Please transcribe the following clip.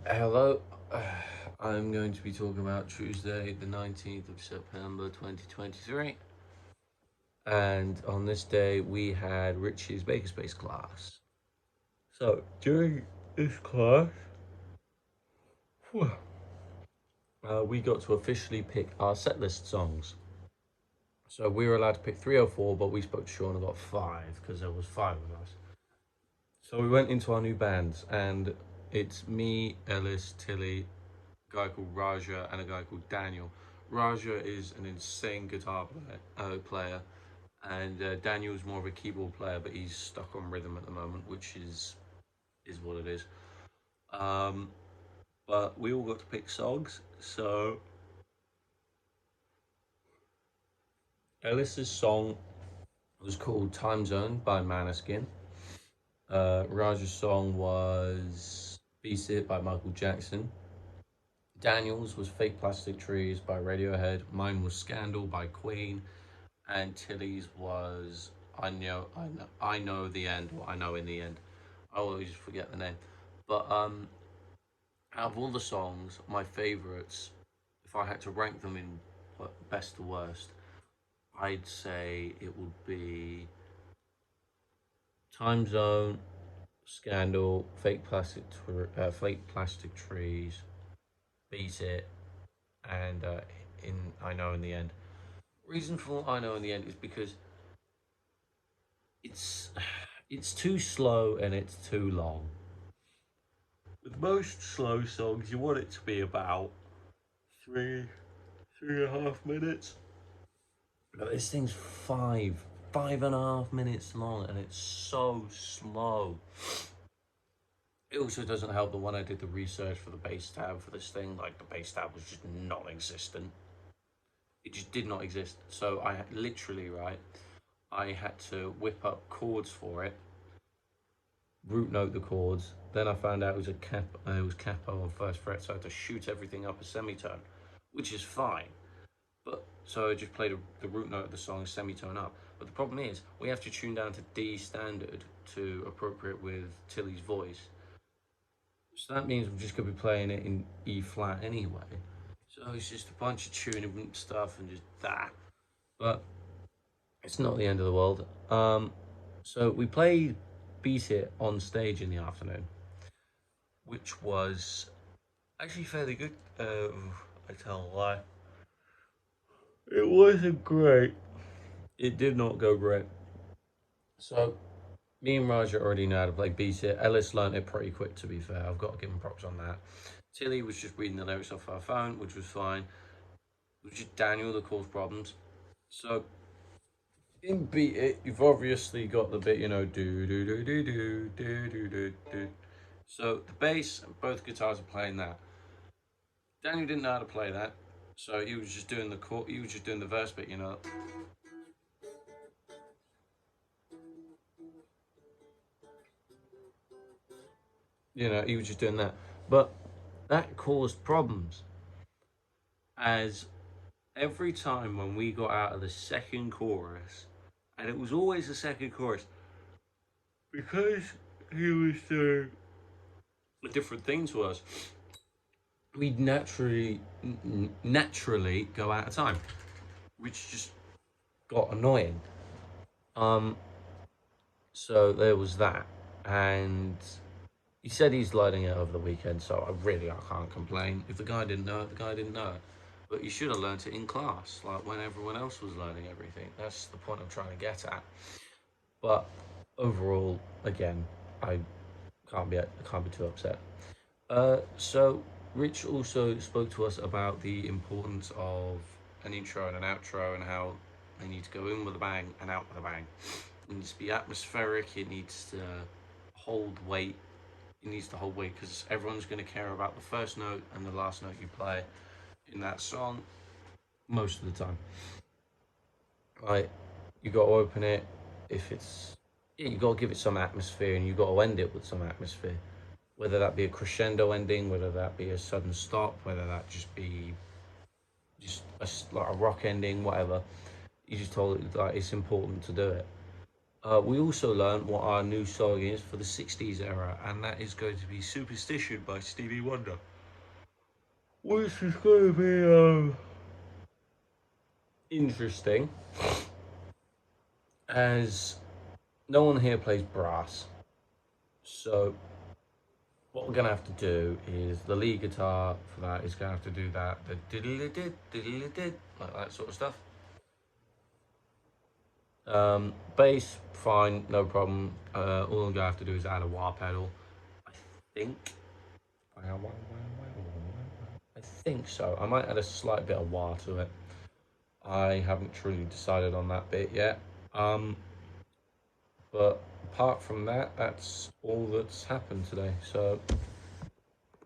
Hello, I'm going to be talking about Tuesday, the 19th of September 2023. And on this day, we had Richie's Makerspace class. So, during this class, we got to officially pick our setlist songs. So, we were allowed to pick 3 or 4, but we spoke to Sean and got 5 because there was 5 of us. So, we went into our new bands, and it's me, Ellis, Tilly, a guy called Raja, and a guy called Daniel. Raja is an insane guitar player and Daniel's more of a keyboard player, but he's stuck on rhythm at the moment, which is what it is. Um, but we all got to pick songs. So Ellis's song was called "Time Zone" by Maneskin. Raja's song was "Beat It" by Michael Jackson. Daniel's was "Fake Plastic Trees" by Radiohead. Mine was "Scandal" by Queen, and Tilly's was I know the end, or I know in the end. I always forget the name. But out of all the songs, my favorites, if I had to rank them in best to worst, I'd say it would be Time Zone, Scandal, Fake Plastic Trees, Beat It, and in I know in the end. Reason for I know in the end is because it's it's too slow and it's too long. With most slow songs, you want it to be about three, 3.5 minutes. But this thing's 5.5 minutes long, and it's so slow. It also doesn't help that when I did the research for the bass tab for this thing, like the bass tab was just non-existent. It just did not exist. So I had, literally, right, I had to whip up chords for it, root note the chords. Then I found out it was capo on first fret, so I had to shoot everything up a semitone, which is fine. But so I just played the root note of the song semitone up. But the problem is we have to tune down to D standard to appropriate with Tilly's voice. So that means we're just gonna be playing it in E flat anyway. So it's just a bunch of tuning stuff and just that. But it's not the end of the world. So we played Beat It on stage in the afternoon, which was actually fairly good. I tell a lie. It wasn't great. It did not go great. So me and Raja already know how to play Beat It. Ellis learned it pretty quick, to be fair. I've got to give him props on that. Tilly was just reading the lyrics off her phone, which was fine. It was just Daniel that caused problems. So in Beat It, you've obviously got the bit, do do do do do do do do do. So the bass and both guitars are playing that. Daniel didn't know how to play that, so he was just doing the chord. He was just doing the verse bit. He was just doing that. But that caused problems as every time when we got out of the second chorus, and it was always the second chorus, because he was doing a different thing to us, we'd naturally go out of time, which just got annoying. Um, so there was that, and he said he's learning it over the weekend, so I can't complain. If the guy didn't know it, the guy didn't know it. But you should have learnt it in class, like when everyone else was learning everything. That's the point I'm trying to get at. But overall, again, I I can't be too upset. So Rich also spoke to us about the importance of an intro and an outro and how they need to go in with a bang and out with a bang. It needs to be atmospheric. It needs to hold weight. It needs to hold weight because everyone's going to care about the first note and the last note you play in that song most of the time. Like you got to open it if it's yeah, you got to give it some atmosphere and you got to end it with some atmosphere. Whether that be a crescendo ending, whether that be a sudden stop, whether that just be like a rock ending, whatever. You just told it like it's important to do it. We also learned what our new song is for the 60s era, and that is going to be Superstition by Stevie Wonder. Which is going to be interesting, as no one here plays brass. So, what we're going to have to do is the lead guitar for that is going to have to do that, the diddly-did, like that sort of stuff. Bass, fine, no problem. All I'm going to have to do is add a wah pedal. I think. I think so. I might add a slight bit of wah to it. I haven't truly decided on that bit yet. But apart from that, that's all that's happened today. So